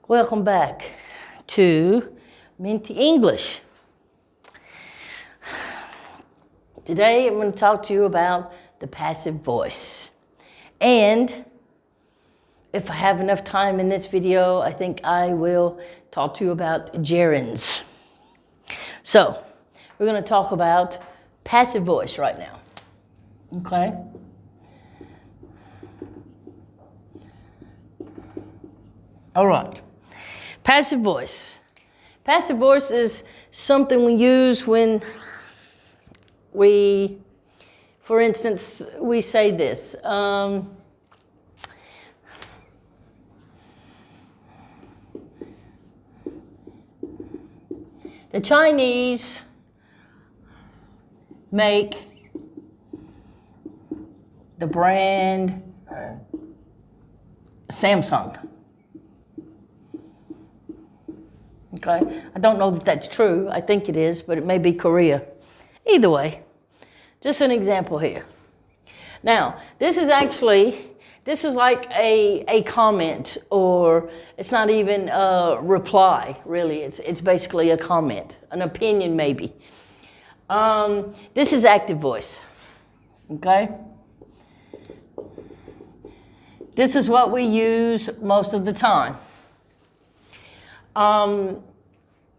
Welcome back to Minty English. Today I'm going to talk to you about the passive voice. And if I have enough time in this video, I think I will talk to you about gerunds. So, we're going to talk about passive voice right now. Okay? All right. Passive voice. Passive voice is something we use when we, for instance, we say this. The Chinese make the brand Samsung. Okay, I don't know that that's true. I think it is, but it may be Korea. Either way, just an example here. Now, this is like a comment, or it's not even a reply, really. It's basically a comment, an opinion maybe. This is active voice, okay? This is what we use most of the time.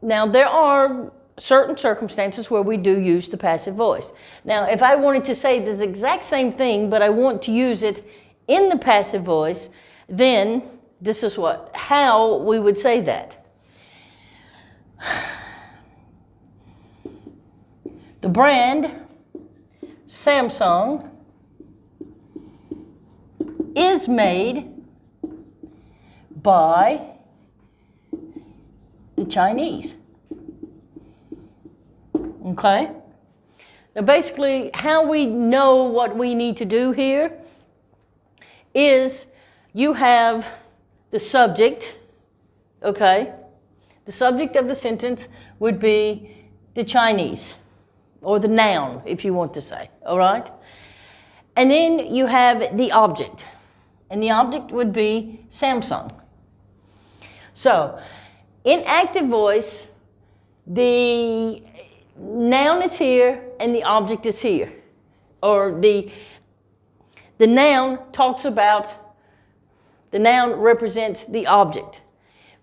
Now, there are certain circumstances where we do use the passive voice. Now, if I wanted to say this exact same thing, but I want to use it in the passive voice, then this is how we would say that. The brand Samsung is made by the Chinese. Okay? Now basically, how we know what we need to do here is you have the subject, okay? The subject of the sentence would be the Chinese, or the noun, if you want to say, all right? And then you have the object, and the object would be Samsung. So, in active voice, the noun is here and the object is here. Or the noun the noun represents the object.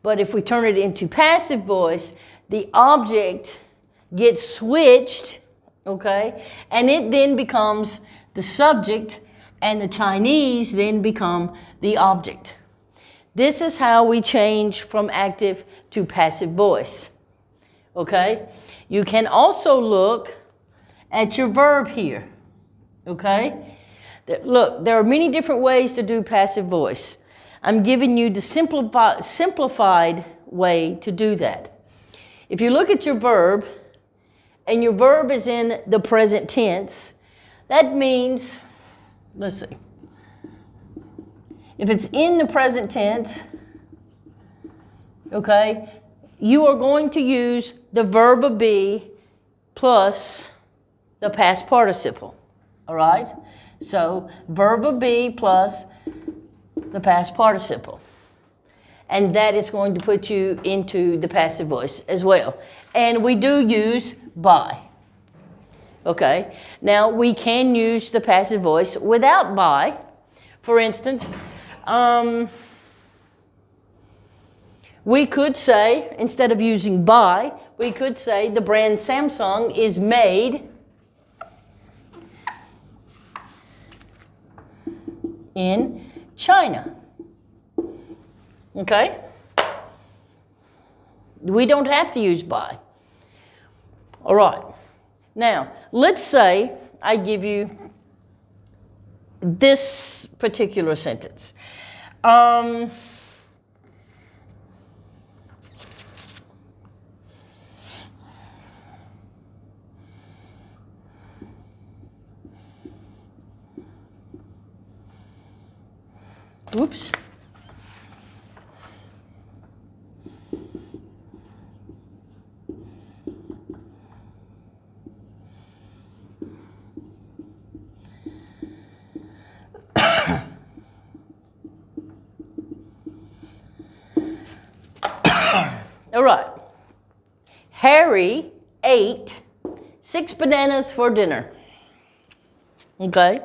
But if we turn it into passive voice, the object gets switched, okay? And it then becomes the subject, and the Chinese then become the object. This is how we change from active to passive voice, okay? You can also look at your verb here, okay? Look, there are many different ways to do passive voice. I'm giving you the simplified way to do that. If you look at your verb, and your verb is in the present tense, that means, let's see. If it's in the present tense, okay, you are going to use the verb be plus the past participle, all right? So, verb be plus the past participle. And that is going to put you into the passive voice as well. And we do use by, okay? Now, we can use the passive voice without by. For instance, we could say, instead of using by, we could say the brand Samsung is made in China. Okay? We don't have to use by. All right. Now, let's say I give you this particular sentence. Oops. All right. Harry ate 6 bananas for dinner. Okay?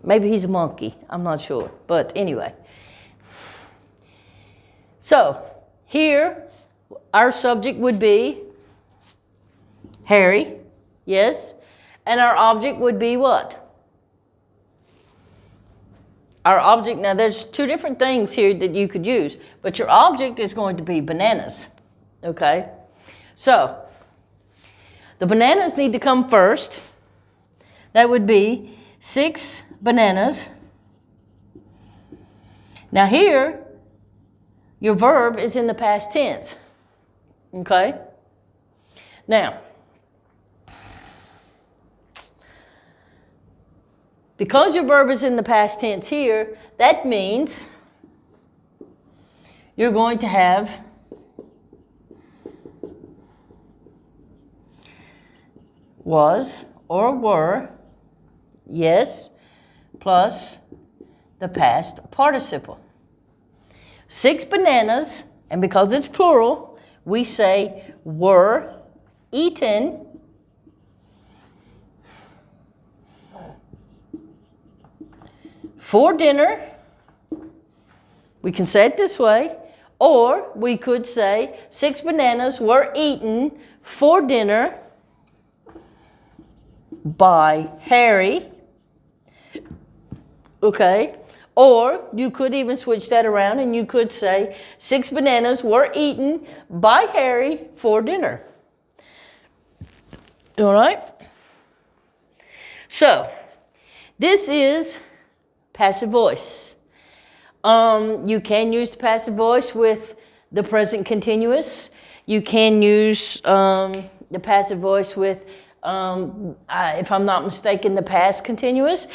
Maybe he's a monkey. I'm not sure. But anyway. So, here, our subject would be Harry. Yes? And our object would be what? Our object, now there's 2 different things here that you could use, but your object is going to be bananas. Okay? So, the bananas need to come first. That would be 6 bananas. Now here, your verb is in the past tense. Okay? Now, because your verb is in the past tense here, that means you're going to have was or were, yes, plus the past participle. 6 bananas, and because it's plural, we say were eaten for dinner. We can say it this way, or we could say 6 bananas were eaten for dinner by Harry. Okay? Or you could even switch that around and you could say 6 bananas were eaten by Harry for dinner. All right? So, this is passive voice. You can use the passive voice with the present continuous. You can use the passive voice with, if I'm not mistaken, the past continuous.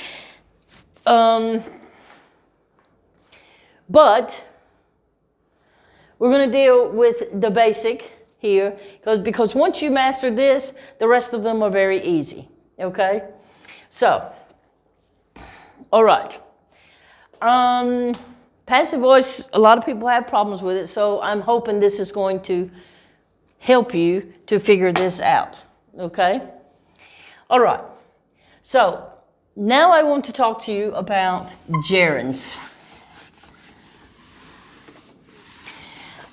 But we're going to deal with the basic here because once you master this, the rest of them are very easy. Okay? So, all right. Passive voice, a lot of people have problems with it, so I'm hoping this is going to help you to figure this out. Okay? All right. So, now I want to talk to you about gerunds.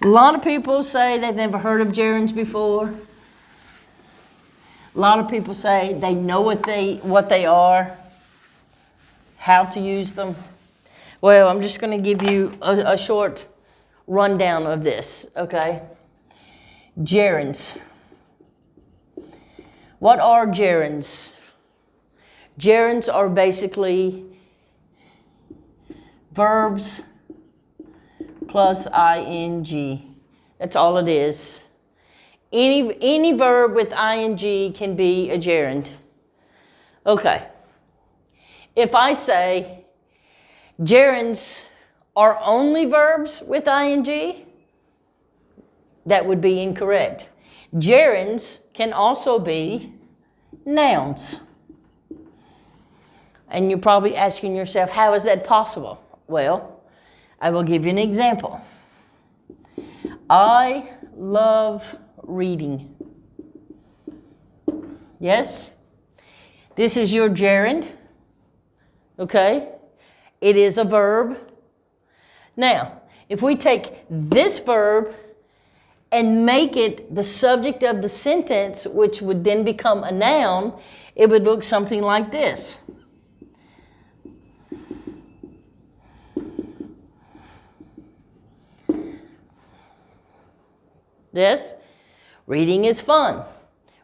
A lot of people say they've never heard of gerunds before. A lot of people say they know what they are, how to use them. Well, I'm just going to give you a short rundown of this, okay? Gerunds. What are gerunds? Gerunds are basically verbs plus ing. That's all it is. Any verb with ing can be a gerund. Okay. If I say gerunds are only verbs with ing, that would be incorrect. Gerunds can also be nouns. And you're probably asking yourself, how is that possible? Well, I will give you an example. I love reading. Yes? This is your gerund. Okay? It is a verb. Now, if we take this verb and make it the subject of the sentence, which would then become a noun, it would look something like this. Yes? Reading is fun.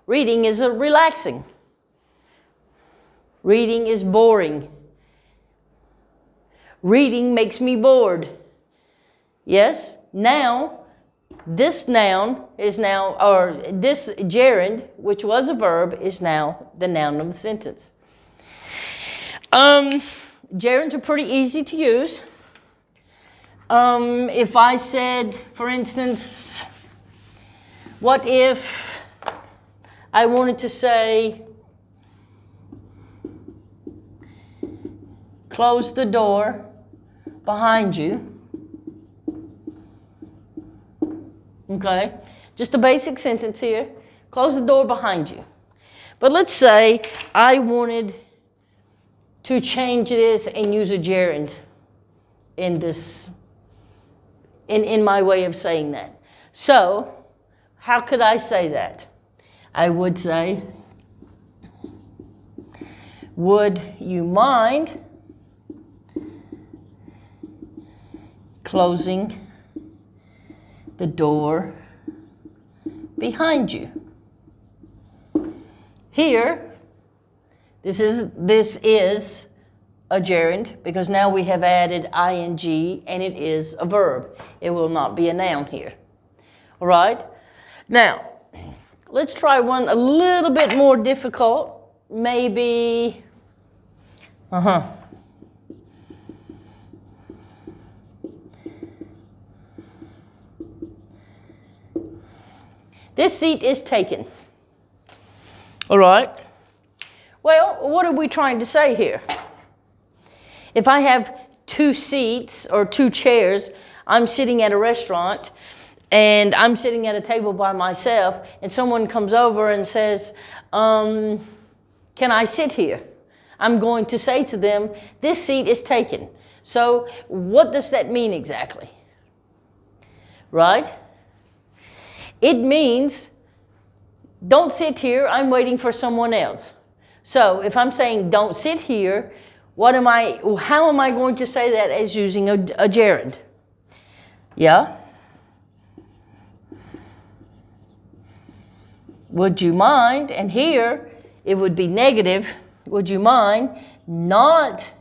Reading is relaxing. Reading is boring. Reading makes me bored. Yes? Now, this noun is now, or this gerund, which was a verb, is now the noun of the sentence. Gerunds are pretty easy to use. If I said, for instance, what if I wanted to say, close the door behind you. Okay? Just a basic sentence here. Close the door behind you. But let's say I wanted to change this and use a gerund in this, in my way of saying that. So, how could I say that? I would say, would you mind closing the door behind you? Here, this is a gerund because now we have added ing and it is a verb. It will not be a noun here. All right? Now, let's try one a little bit more difficult. Maybe, This seat is taken. All right? Well, what are we trying to say here? If I have 2 seats or 2 chairs, I'm sitting at a restaurant and I'm sitting at a table by myself and someone comes over and says, can I sit here? I'm going to say to them, this seat is taken. So what does that mean exactly? Right? It means, don't sit here, I'm waiting for someone else. So if I'm saying don't sit here, how am I going to say that as using a gerund? Yeah? Would you mind, and here it would be negative, would you mind not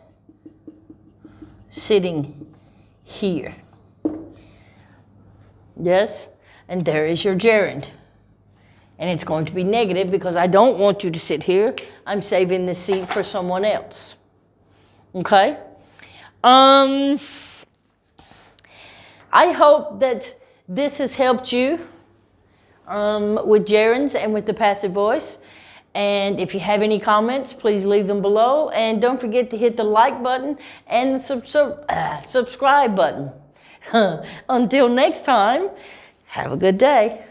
sitting here? Yes? And there is your gerund. And it's going to be negative because I don't want you to sit here. I'm saving this seat for someone else. Okay? I hope that this has helped you with gerunds and with the passive voice. And if you have any comments, please leave them below. And don't forget to hit the like button and the subscribe button. Until next time, have a good day.